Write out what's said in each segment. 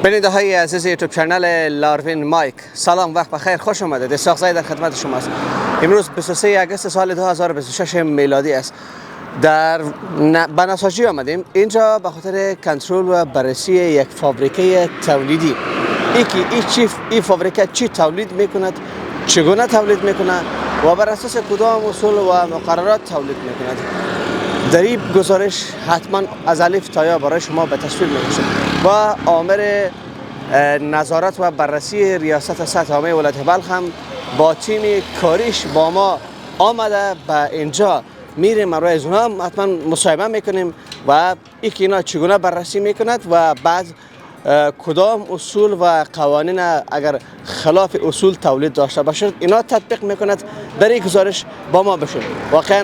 بیننده های عزیز یوتیوب چنل لاروین مایک، سلام، وقت بخیر، خوش آمدید. اسحاق زاید در خدمت شماست. امروز 23 اگست سال 2026 میلادی است. در بناساجی آمدیم اینجا به خاطر کنترل و بررسی یک فابریکه تولیدی. این فابریکه چی تولید میکند، چگونه تولید میکند و بر اساس کدام اصول و مقررات تولید میکند. در این گزارش حتما از الف تا یا برای شما به تصویر میکشم و آمر نظارت و بررسی ریاست سطح عامه ولایت بلخ هم با تیم کاریش با ما آمده به اینجا. میریم روی از اونها حتما مصاحبه میکنیم و اینا چگونه بررسی میکند و بعد کدام اصول و قوانین اگر خلاف اصول تولید داشته باشد اینا تطبیق میکند. در این گزارش با ما بشون. واقعا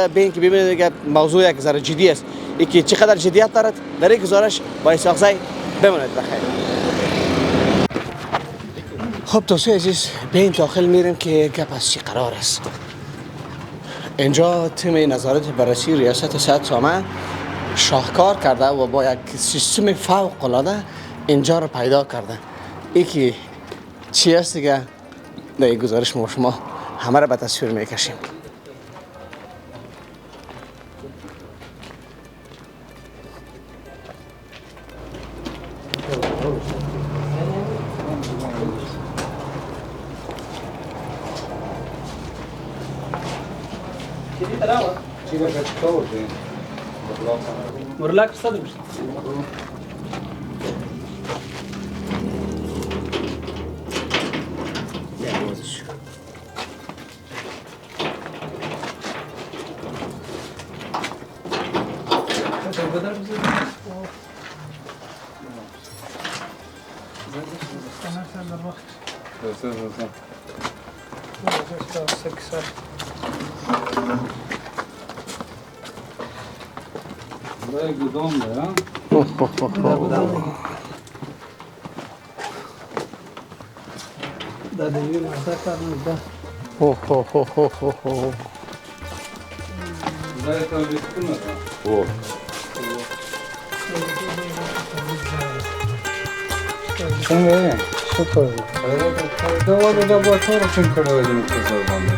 ببینید که ببینید موضوع یک ذره جدی است. اینکه چقدر جدیت دارد در این گزارش با اسحاق زاید بمانید بخیر. خب دوستان عزیز، به این داخل میریم که گپ از چی قرار است. اینجا تیم نظارت بررسی ریاست سطح عامه شاهکار کرده و با یک سیستم فوق العاده اینجا رو پیدا کرده. یکی چی است دیگه در این گزارش ما شما همه رو به تصویر میکشیم. مرلاك صدق برای گدام دارم. دادوی مزه کردن ده. برای تولید کنم. چنگه؟ شکر. دو با تو رو چون کرده بودیم کسر بانده.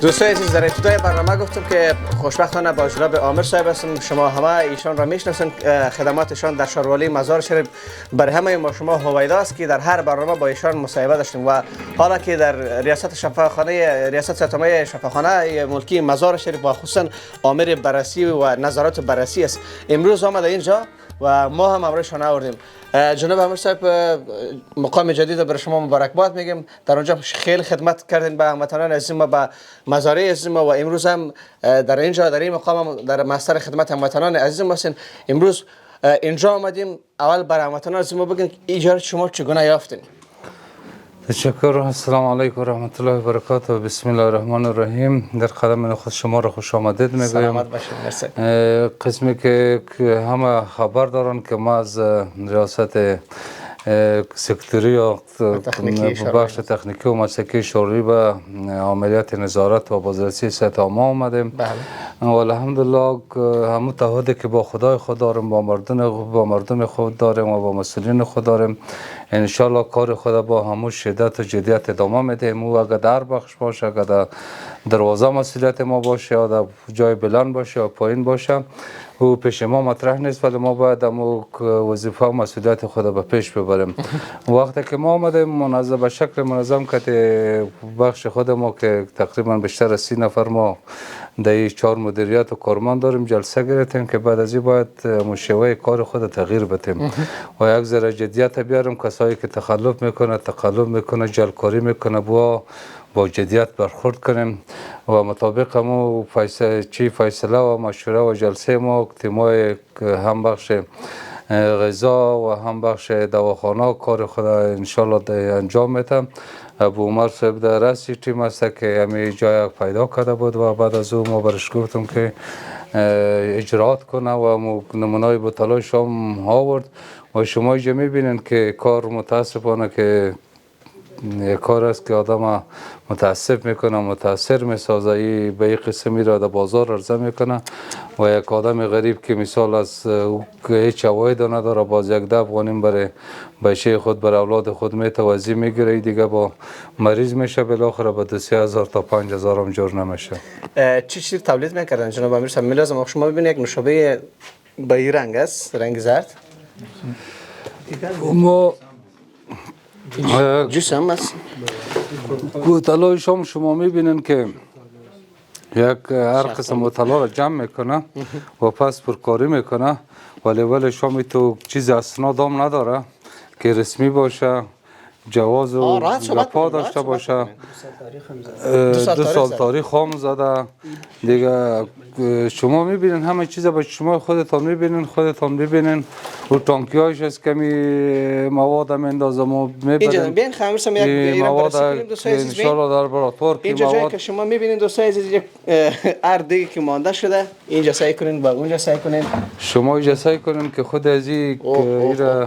دوستان عزیز، در ابتدای برنامه گفتم که خوشبختانه با جناب عامر صاحب هستم. شما همه ایشان را میشناسین. خدماتشان در شاروالی مزار شریف برای همه ما شما هویدا است که در هر برنامه با ایشان مصاحبه داشتیم و حالا که در ریاست سطح عامه شفاخانه ملکی مزار شریف با خصوصا عامر بررسی و نظارت بررسی است امروز آمده اینجا و ما هم امروزشان آوردیم. جناب عامر صاحب، مقام جدید برای شما مبارکباد میگم. در اونجا خیلی خدمت کردین به هموطنان عزیز ما، به مزارع عزیز ما و امروز هم در اینجا در این مقام در مستر خدمت هموطنان عزیز ما هستین. امروز اینجا آمدیم اول برای هموطنان عزیز ما بگین ایجاد شما چگونه یافتین؟ تشکر. السلام علیکم و رحمت الله و برکاته. بسم الله الرحمن الرحیم. در قدم خود شما را خوش آمدید میگویم. سلامت باشید. مرسی. قسمی که همه خبر دارن که ما از ریاست سکتوری یا بخش تکنیکی و مسلکی شوری به عملیات نظارت و بازرسی صحت عامه آمدیم و الحمدلله همون تعهدی که با خدای خود داریم، با مردم خود داریم و با مسئولین خود داریم، انشالله کار خود با همون شدت و جدیت ادامه میدیم. و اگر در بخش باشه، اگر در دروازه مسئولیت ما باشه یا در جای بلند باشه یا پایین باشه، او پیش ما مطرح نیست، ولی ما باید امو وظیفه و مسئولیت خود به پیش ببریم. وقتی که ما آمدیم منظم به شکل منظم که بخش خود ما که تقریبا بیشتر از 30 نفر ما در 4 مدیریت و کارمند داریم، جلسه گرفتیم که بعد از این باید مشوه کار خود تغییر بدیم و یک ذره جدیت بیاریم. کسایی که تخلف میکنه جلکاری میکنه با جدیت برخورد کنیم و مطابق همو فیصله و مشوره و جلسه ما تیمای هم بخش غذا و هم بخش دواخانه کار خود انشالله انجام میتم. ابو عمر صاحب در رأس تیم است که همین جای پیدا کرده بود و بعد از او ما برش گفتم که اجرات کنه و نمونای بطلای شام آورد و شما اینجا میبینین که کار متاسفانه که کار است که آدم متاسف میکنه، متاثر میسازه، به این قسمی را در بازار عرضه میکنه و یک آدم غریب که مثال از هیچ عواید نداره باز یک ده افغانیم برای بچه خود برای اولاد خود میتوازی میگیره، دیگه با مریض میشه، بالاخره به 2,000 تا 5,000 هم جور نمیشه. چی چیزی تولید میکردن جناب امیر صاحب؟ لازم شما ببینید یک نوشابه به این رنگ است، رنگ زرد. ما جوس هم است. بوتلای شما میبینین که یک هر قسم بوتلا را جمع میکنه و پس پرکاری میکنه، ولی شما تو چیز اسناد هم نداره که رسمی باشه، جواز و لپا داشته باشه. 2 سال تاریخ هم زده دیگه. شما میبینین همه چیز به شما خودتان میبینین و تانکی هایش از کمی مواد هم اندازم و میبرین اینجا بین خمیرسم یک ایران برسی کنیم دوستای عزیز. انشاءالله در براتور که اینجا جایی که شما میبینین دوستای عزیز یک دیگه که مانده شده، اینجا سعی کنین و اونجا سعی کنین. شما اینجا سعی کنین که خود از این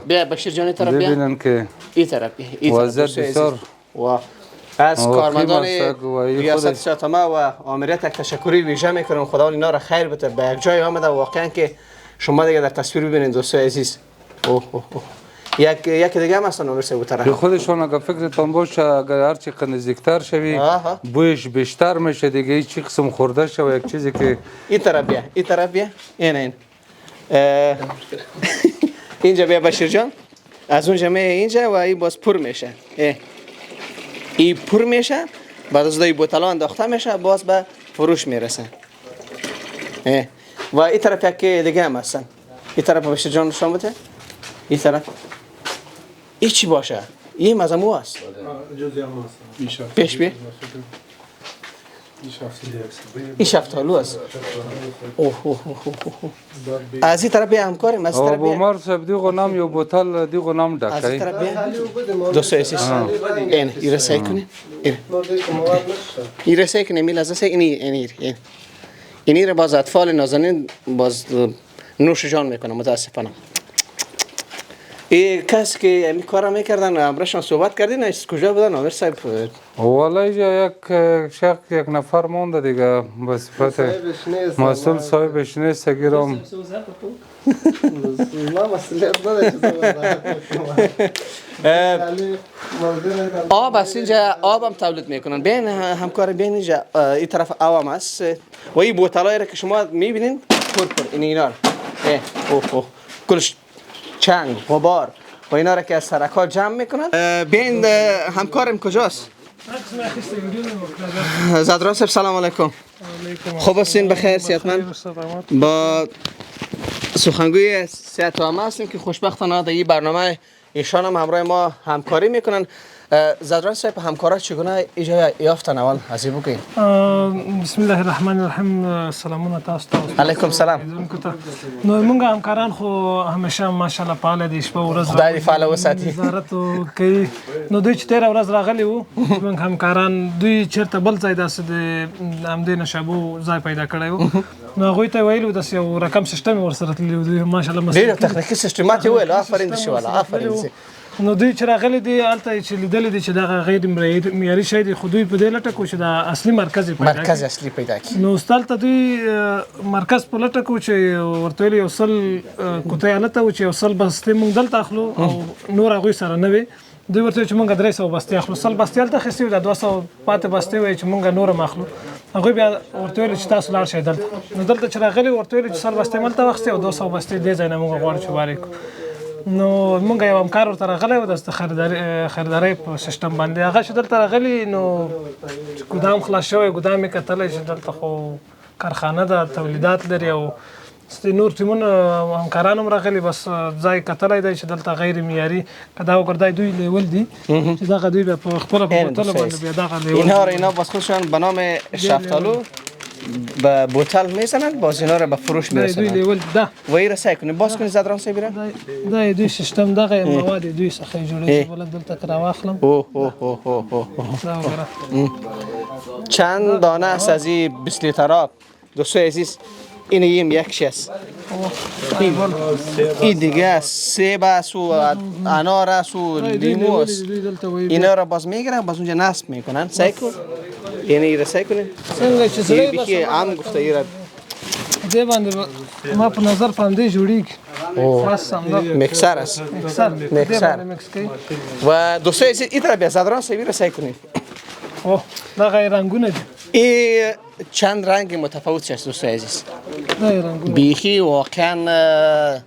بیا بشیر جان طرف بیا ببینن که این طرف بیا وضعیت بسیار و از کارمندان ریاست صحت عامه و آمریت یک تشکری ویژه میکنم. خدا اینا را خیر بده. به یک جای آمده واقعا که شما دیگه در تصویر ببینید دوستای عزیز. یک دیگه هم هستن امیر صاحب طرف خودشون اگه فکرتون باشه اگر هر چی نزدیکتر شوی بویش بیشتر میشه دیگه. هیچ قسم خورده شه و یک چیزی که این طرف بیا این اینجا بیا بشیر جان، از اونجا می اینجا و این باز پر میشه. این پر میشه، بعد از این بوتلا انداخته میشه، باز به فروش میرسه. و این طرف یک دیگه هم هستن. این طرف بشیر جان نشان بده. این طرف این چی باشه؟ این مزمو است. پیش بی؟ این شفتالو است. از این طرف بیا همکاریم. از این طرف بیا. عمر صاحب دیگه نام یو بوتل دیگه نام دکه. از این طرف بیا. دوستای عزیز. این رسای کنین. این رسای کنین. میل از این را باز اطفال نازنین باز نوش جان میکنه متاسفانه. این کسی که این کارا میکردن امرشان صحبت کردین از کجا بودن امیر صاحب؟ والا یک نفر مونده دیگه به صفت مسئول صاحبش نیست گیرم. آب است اینجا، آب هم تولید میکنن. بین همکار بین اینجا این طرف آب است و این بوتلایی را که شما میبینین پر اینا کلش چنگ غبار و اینا را که از سرک‌ها جمع میکنن. بین همکارم کجاست؟ زدران صاحب سلام علیکم. خوب هستین؟ بخیر؟ صحتمند؟ با سخنگوی صحت عامه هستیم که خوشبختانه در این برنامه ایشان هم همراه ما همکاری میکنن. زدران صاحب همکارا چگونه ایجا یافتن؟ اول از این بگین. بسم الله الرحمن الرحیم. سلامونه تاسو ته. علیکم سلام. نو موږ همکاران خو همیشه ماشاءالله فعال دي. شپه ورځ خدای فعال وساتي. وزارت کوي. نو دوی چې 13 ورځ راغلي وو موږ همکاران دوی چیرته بل ځای داسې د امدې نشابو ځای پیدا کړی وو. نو هغوی ته ویلو داسې یو رقم سیستم ورسره تللی وو. دوی ماشاءالله ډېر تخنیکي سیستمات یې ویل. آفرین دي شواله آفرین دي. نو دوی چې راغلي دي هلته چې لیدلي دي چې دغه غیر معیاري شی دی خو دوی په دې لټه کو چې د اصلي مرکز یې پیدا کړي. مرکز اصلي پیدا کړي. نو هلته دوی مرکز په لټه کو چې ورته ویل یو سل کوټې هلته و چې یو سل بستې موږ دلته اخلو او نور هغوی سره نه وي. دوی ورته ویل چې موږ 300 بستې اخلو. 100 بستې هلته اخیستې وي، د 200 پاتې بستې وایي چې موږ نور هم اخلو. هغوی بیا ورته ویل چې تاسو لاړ شئ دلته. نو دلته چې راغلي ورته ویل چې 100 بستې مې هلته واخیستې او 200 بستې دې ځای نه موږ غواړو چې وارې کړو. نو موږ یو همکار ورته راغلی و د خریدارۍ په سیستم باندې. هغه چې دلته راغلي نو ګدام خلاص شوی، ګدام یې کتلی چې دلته خو کارخانه ده، تولیدات لري او نور ټیمونه همکاران هم راغلي، بس ځای کتلی دی چې دلته غیر معیاري که دا وګردای دوی لیول دي چې دغه دوی بیا په خپله په بوتلو باندې بیا دغه لیول اینا باز خودشان به نام شفتالو به بوتل میزنن، باز اینا رو به فروش دوی میرسونن لیول ده و این را سعی کنید باز کنید زدران سعی بیره. دا دوی سیستم دغه مواد دوی څخه جوړوي. بلد دلته که راواخلم اوه اوه اوه اوه اوه. دا وګوره چند دانه است از این 20 لیترها دوستای عزیز. این یکش است، این دیگه است، سیب است و انار است و لیمو است. اینا را باز میگیرن باز اونجا نصب میکنن. سعی کن یعنی را سعی کنید څنګه چې این سړی بیخی عام گفته ای را دې باندې ما په نظر باندې جوړیږي. بس همدا مکسر است. مکسر مکسر. مکس کوي. و دوستای عزیز این طرف بیا زدران سعی را سعی کنید. اوه دغه رنگونه دي. این چند رنگ متفاوت است دوستای عزیز. دا رنگونه بیخی واقعا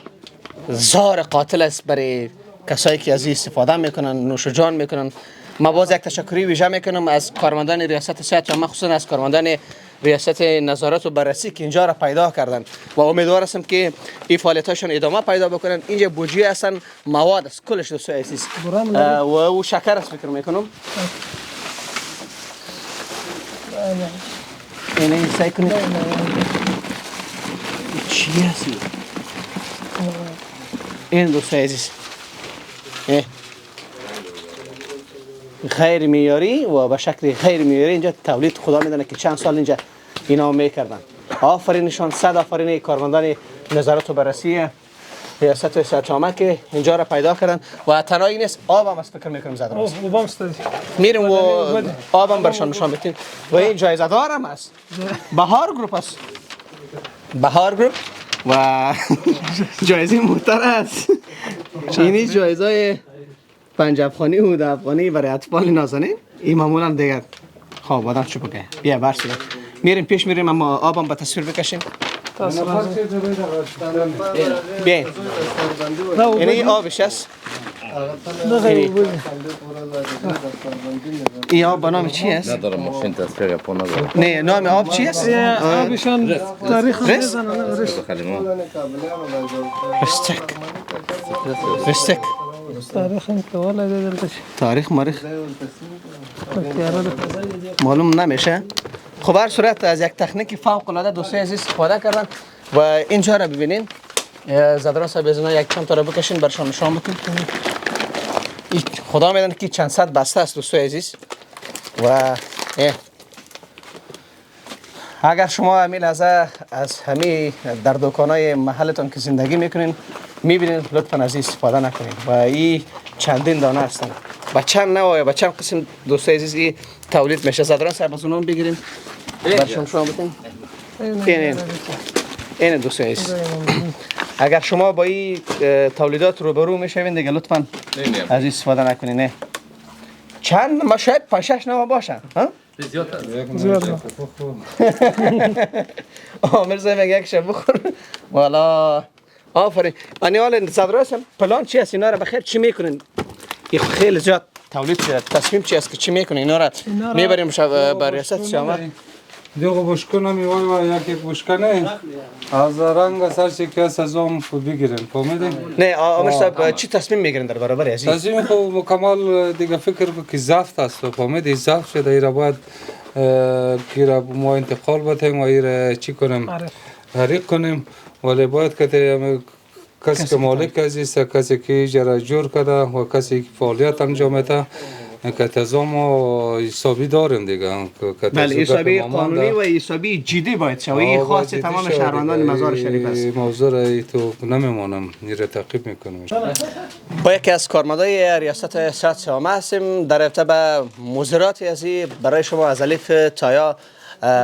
زار قاتل است برای کسایی که از این استفاده میکنن، نوش جان میکنن. ما باز یک تشکری ویژه میکنم از کارمندان ریاست صحت و مخصوصا از کارمندان ریاست نظارت و بررسی که اینجا را پیدا کردن و امیدوار هستم که این فعالیتاشون ادامه پیدا بکنن. اینجا بوجیه هستن، مواد است کلش دوستای عزیز و شکر است فکر میکنم. اینه سعی کنید چی هستی؟ این دوستای عزیز غیر معیاری و به شکل غیر معیاری اینجا تولید خدا میدونه که چند سال اینجا اینا میکردن. آفرینشان، 100 آفرین کارمندان نظارت و بررسی ریاست صحت عامه که اینجا را پیدا کردن و تنها این است، آب هم است فکر میکنم زدن است. اوه وبامستدي میریم و آب هم برشان نشان بدیم و این جایزه دار هم است. بهار گروپ است. بهار گروپ و جایزه محترم است. اینی جایزه 5 افغانی و 10 افغانی برای اطفال نازنین. این معمولا دیگه خواب آدم چوب که بیا برسی میریم پیش میریم اما آبم به تصویر بکشیم. بیاین اینه آبش است. این آب به نام چی است؟ ندارم ماشین تصویر یا پا ندارم. نه نام آب چی است؟ آبشان تاریخ رس؟ رستک رستک تاریخ هم که والا دلته تاریخ مریخ معلوم نمیشه. خب هر صورت از یک تکنیک فوق العاده دوستای عزیز استفاده کردن و اینجا را ببینین. زدران صاحب از اینا یک چند تا را بکشین برشان نشان بکن. خدا میدونه که چند صد بسته است دوستای عزیز و اگر شما همین از همه در دکانای محلتون که زندگی میکنین میبینین لطفا از این استفاده نکنین و این چندین دانه هستن با چند نوع با چند قسم دوستای عزیز این تولید میشه. زدران صاحب از اونم بگیریم برشون شما بتین. این دوستای عزیز اگر شما با این تولیدات روبرو میشوین دیگه لطفا از این استفاده نکنین. نه چند ما شاید 5-6 نوع باشن ها؟ زیاد عامر صاحب یک شب بخور والا آفرین. انیال صدراسم پلان چی است اینا رو بخیر چی میکنین؟ این خیلی زیاد تولید شده. تصمیم چی است که چی میکنین اینا رو میبریم به ریاست شما؟ دیگه بشکنه میوای و یک بشکنه از رنگ سرچی که از اون بگیرن فهمیدین؟ نه عامر صاحب چی تصمیم میگیرن در برابر ازی؟ تصمیم خو مکمل دیگه فکر که زفت است فهمیدی زفت شده ایرا باید که ما انتقال بدیم و ایرا چی کنیم حریق کنیم ولی باید که کسی که مالک است کسی که جرا جور کرده و کسی که فعالیت انجام میده کتازا ما حسابی داریم دیگه. بله حسابی قانونی و حسابی جدی باید شود. این خاص تمام شهروندان مزار شریف است. موضوع را تو نمیمانم نیره تعقیب میکنم. با یکی از کارمندای ریاست صحت سامه هستیم در رابطه به مضرات ازی برای شما از الف تا یا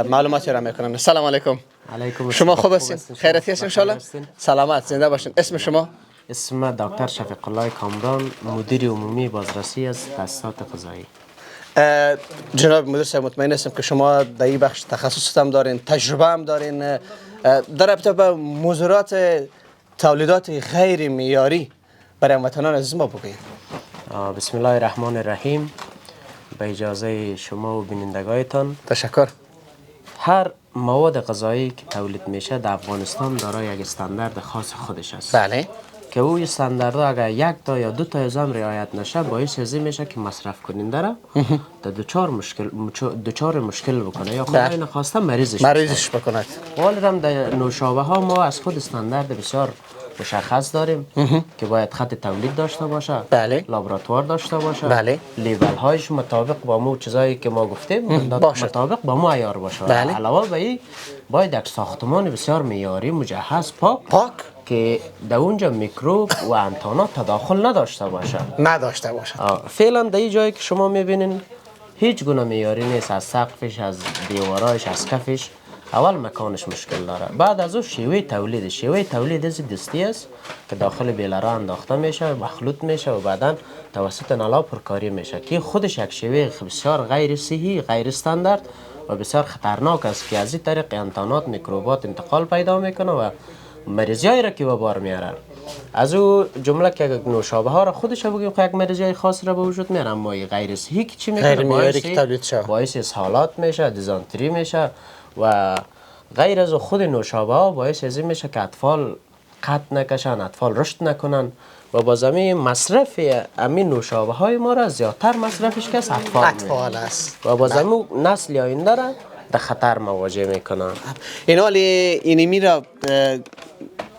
معلوماتی را میکنم. سلام علیکم. علیکم. شما خوب هستین؟ خیریت هستین ان شاء الله؟ سلامت زنده باشین. اسم شما؟ اسم دکتر شفیق الله کامران، مدیر عمومی بازرسی از تاسیسات غذایی. جناب مدیر صاحب مطمئن هستم که شما در این بخش تخصص هم دارین، تجربه هم دارین. در رابطه به مضرات تولیدات غیر معیاری برای هموطنان عزیز ما بگویید. بسم الله الرحمن الرحیم. به اجازه شما و بینندگانتان تشکر. هر مواد غذایی که تولید میشه در افغانستان دارای یک استاندارد خاص خودش است. بله. که او استاندارد اگر یک تا یا دو تا از هم رعایت نشه باعث از این میشه که مصرف کننده را دچار مشکل بکنه یا خدای نخواسته مریضش بکند. والدم در نوشابه ها ما از خود استاندارد بسیار مشخص داریم که باید خط تولید داشته باشه، بله. لابراتوار داشته باشه، بله. لیبل هایش مطابق با مو چیزایی که ما گفتیم مطابق با مو عیار باشه. بله. علاوه به این باید یک ساختمان بسیار معیاری مجهز پاک که در اونجا میکروب و انتانات تداخل نداشته باشه. فعلا در این جایی که شما میبینین هیچ گونه معیاری نیست، از سقفش، از دیوارایش، از کفش. اول مکانش مشکل داره، بعد از اون شیوه تولید از دستی است که داخل بیلره انداخته میشه، مخلوط میشه و بعدا توسط نلا پرکاری میشه که خودش یک شیوه بسیار غیر صحی، غیر استاندارد و بسیار خطرناک است که از این طریق انتانات، میکروبات انتقال پیدا میکنه و مریضیایی را که به بار میاره. از او جمله که نوشابه ها را خودش بگیم که یک مریضی خاصی را به وجود میاره، اما غیر صحی که چی میکنه؟ باعث اسهالات میشه، دیزانتری میشه و غیر از خود نوشابه ها باعث از این میشه که اطفال قد نکشن، اطفال رشد نکنن و با زمین مصرف امین نوشابه های ما را زیادتر مصرفش که اطفال است و با زمین نسل آینده را در خطر مواجه میکنن. این حالی اینمی را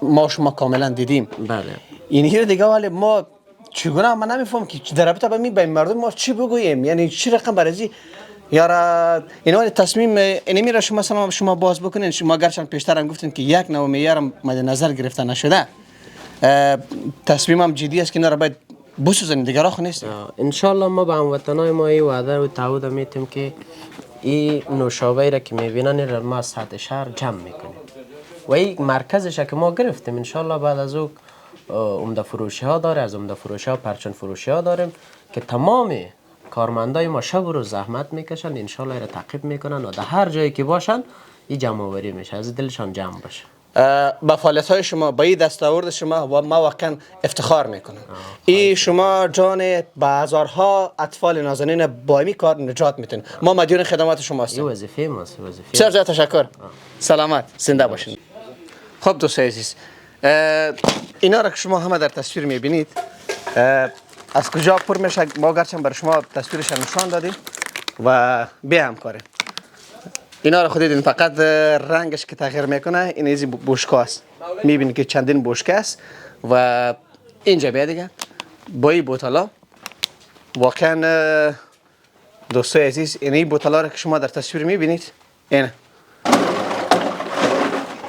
ما شما کاملا دیدیم. بله. اینی را دیگه حالی ما چگونه من نمیفهم که در رابطه به مردم ما چی بگوییم، یعنی چی رقم برای یارا این حال تصمیم اینمی را شما باز بکنین. شما گرچه پیشتر هم گفتین که یک نوع معیار مد نظر گرفته نشده، تصمیمم جدی است که اینا را باید بسوزنید دیگه، راه نیست. ان شاء الله ما به هموطنای ما این وعده و تعهد میتیم که این نوشابه را که میبینن را ما از سطح شهر جمع میکنیم و این مرکزش که ما گرفتیم. ان شاء الله بعد از او عمده فروشی ها داره، از عمده فروشی ها پرچون فروشی ها داریم که تمام کارمندای ما شب و روز زحمت میکشن، ان شاء الله را تعقیب میکنن و در هر جایی که باشن این جمع آوری میشه، از دلشان جمع باشه. با فعالیت های شما، با این دستاورد شما و ما واقعا افتخار میکنم. این شما جان به هزارها اطفال نازنین با این کار نجات میتین. ما مدیون خدمات شما هستیم. این وظیفه ماست، بسیار زیاد تشکر. سلامت، زنده باشین. خب دوستای عزیز، اینا را که شما همه در تصویر میبینید از کجا پر میشه ما گرچه برای شما تصویرش نشان دادیم و بیا همکاری. اینا رو خود دیدین، فقط رنگش که تغییر میکنه. این ایزی بوشکا است، میبینید که چندین بوشکه است و اینجا بیا دیگه با این بوتلا. واقعا دوستای عزیز این بوتلا رو که شما در تصویر میبینید اینه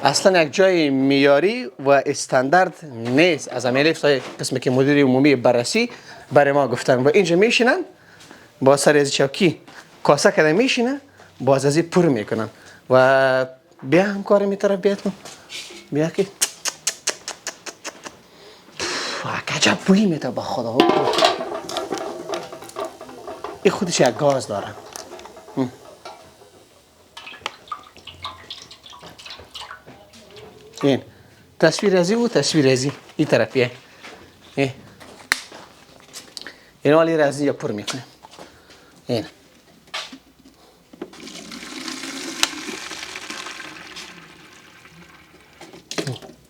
اصلا یک جای معیاری و استاندارد نیست. از امیلیف تا قسمی که مدیر عمومی بررسی برای ما گفتن و اینجا میشینن با سر از چوکی کاسه کده میشینن باز از این پر میکنن و بیا همکاری میتره بیاد کن بیا که عجب بویی میتره با خدا. این خودش یک گاز داره. این تصویر ازی و تصویر ازی این طرفیه این حالی رازی یا پر میکنه. این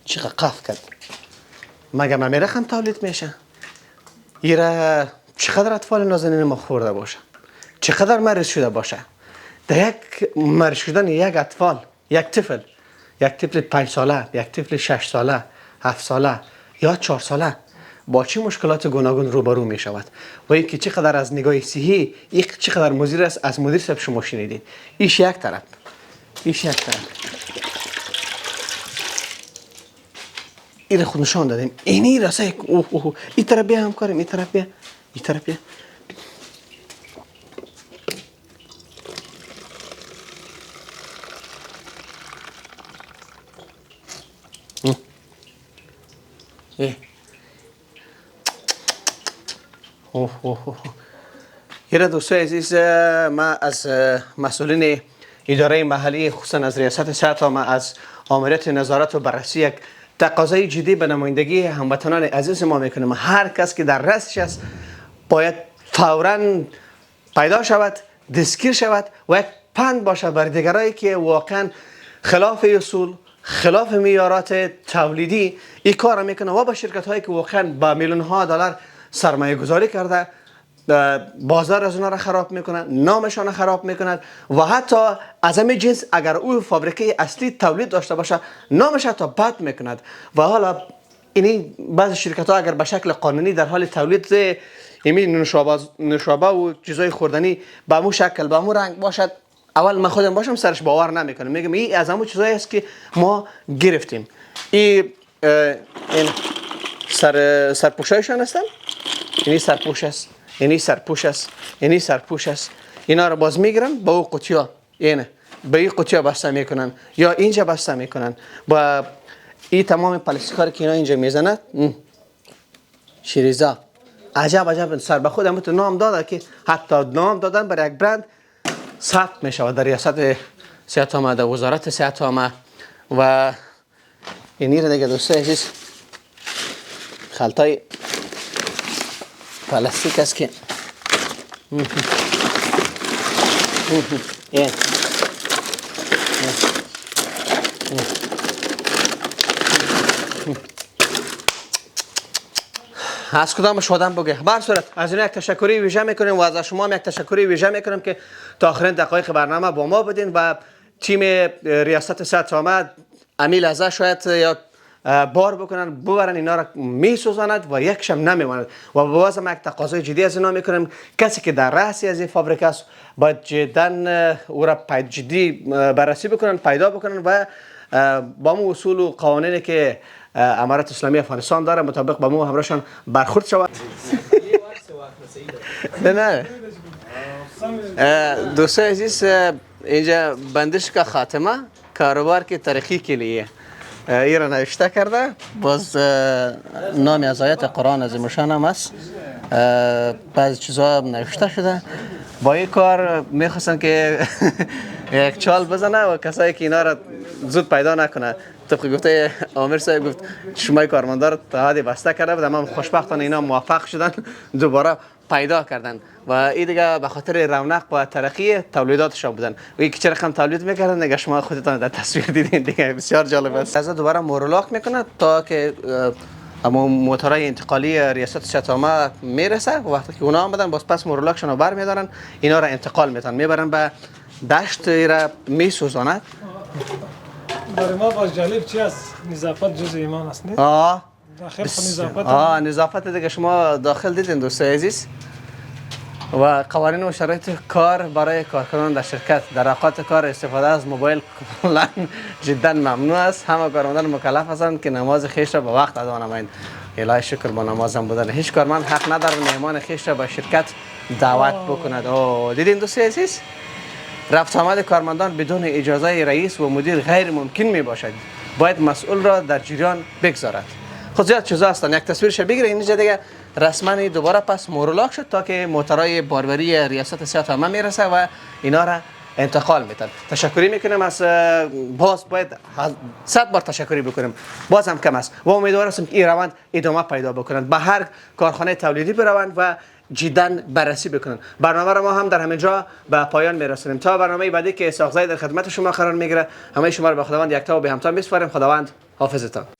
چقدر قاف کرد مگه من میرخم تولید میشه. ایره چقدر اطفال نازنین ما خورده باشه، چقدر مریض شده باشه. در یک مریض شدن یک اطفال، یک طفل 5 ساله، یک طفل 6 ساله، 7 ساله یا 4 ساله با چه مشکلات گوناگون روبرو می شود و اینکه چقدر از نگاه صحی یک چقدر مضر است از مدیر صاحب شما شنیدین. ایش یک طرف، ایش یک طرف. این خود نشان دادیم. اینی راسته این طرف بیا همکارم، این طرف بیا، این طرف بیا. یه دوستای عزیز، ما از مسئولین اداره محلی خصوصا از ریاست صحت و از آمریت نظارت و بررسی یک تقاضای جدی به نمایندگی هموطنان عزیز ما میکنیم. هر کس که در رأسش است باید فوراً پیدا شود، دستگیر شود و یک پند باشد برای دیگرایی که واقعا خلاف اصول، خلاف معیارات تولیدی این کار میکنه و با شرکت هایی که واقعا با میلیون ها دلار سرمایه گذاری کرده بازار از اونا را خراب میکنن، نامشان را خراب میکنن و حتی از همین جنس اگر او فابریکه اصلی تولید داشته باشه نامش حتی بد میکند. و حالا اینی بعضی شرکت ها اگر به شکل قانونی در حال تولید همین نوشابه و چیزای خوردنی به مو شکل به مو رنگ باشد، اول من خودم باشم سرش باور نمیکنم، میگم این از همون چیزایی است که ما گرفتیم. این سرپوشایشان هستن، اینی سرپوش است، اینی سرپوش است، اینی سرپوش است. اینا رو باز میگیرن با او قوطیا، اینه به این قوطیا بسته میکنن یا اینجا بسته میکنن با این تمام پلاستیکا که اینا اینجا میزنن. شیریزا عجب سر به خودم تو نام داده که حتی نام دادن برای یک برند ثبت میشه در ریاست صحت عامه، در وزارت صحت عامه. و اینی رو دیگه دوستای عزیز خلطای پلاستیک است که این از کدامش آدم بگه. بر صورت از این یک تشکری ویژه میکنیم و از شما هم یک تشکری ویژه میکنیم که تا آخرین دقایق برنامه با ما بدین و تیم ریاست صحت عامه امیل ازش شاید یا بار بکنن ببرن اینا را میسوزاند و یکشم نمیماند و باز هم یک تقاضای جدی از اینا میکنیم. کسی که در رأسی از این فابریکه است باید جدا او را جدی بررسی بکنن، پیدا بکنن و با مو اصول و قوانینی که امارت اسلامی افغانستان داره مطابق با مو همراهشان برخورد شود. نه دوستای عزیز، اینجا بندش که خاتمه کاروبار کی تاریخی کے لیے این را نوشته کرده، باز نام از آیت قرآن عظیم شان هم است، بعضی چیزها نوشته شده. با این کار میخواستن که یک چال بزنه و کسایی که اینا را زود پیدا نکنه. طبق گفته عامر صاحب گفت شمای کارمندار تا حدی بسته کرده بود، اما خوشبختانه اینا موفق شدن دوباره پیدا کردن و این دیگه به خاطر رونق و ترقی تولیداتشان بودن. و اینکه چه رقم تولید میکردن دیگه شما خودتان در تصویر دیدین دیگه، بسیار جالب است. از دوباره مورولاک میکنه تا که اما موتورای انتقالی ریاست صحت عامه میرسه و وقتی که اونا آمدن باز پس مورولاکشون رو برمیدارن، اینا را انتقال میتن میبرن به دشت را میسوزاند. برای ما باز جالب چی است؟ نظافت جز ایمان است نه؟ داخل نظافت. نظافت دیگه شما داخل دیدین دوستای عزیز و قوانین و شرایط کار برای کارکنان در شرکت در اوقات کار استفاده از موبایل کلا جدا ممنوع است. همه کارمندان مکلف هستند که نماز خویش را به وقت ادا نمایند. الهی شکر با نمازم بودن. هیچ کارمند حق نداره مهمان خویش را به شرکت دعوت بکند. دیدین دوستای عزیز؟ رفت آمد کارمندان بدون اجازه رئیس و مدیر غیر ممکن می باشد. باید مسئول را در جریان بگذارد. خود زیاد چیزا هستن. یک تصویرش بگیره اینجا دیگه رسما دوباره پس مورولاک شد تا که موتورای باربری ریاست صحت عامه میرسه و اینا را انتقال میتن. تشکری میکنم از باز باید 100 بار تشکری بکنیم، باز هم کم است و امیدوار هستم این روند ادامه پیدا بکنند، به هر کارخانه تولیدی بروند و جدا بررسی بکنن. برنامه را ما هم در همینجا به پایان میرسونیم تا برنامه بعدی که اسحاق زی در خدمت شما قرار میگیره. همه شما را به خداوند یکتا و به همتا میسپاریم. خداوند حافظتان.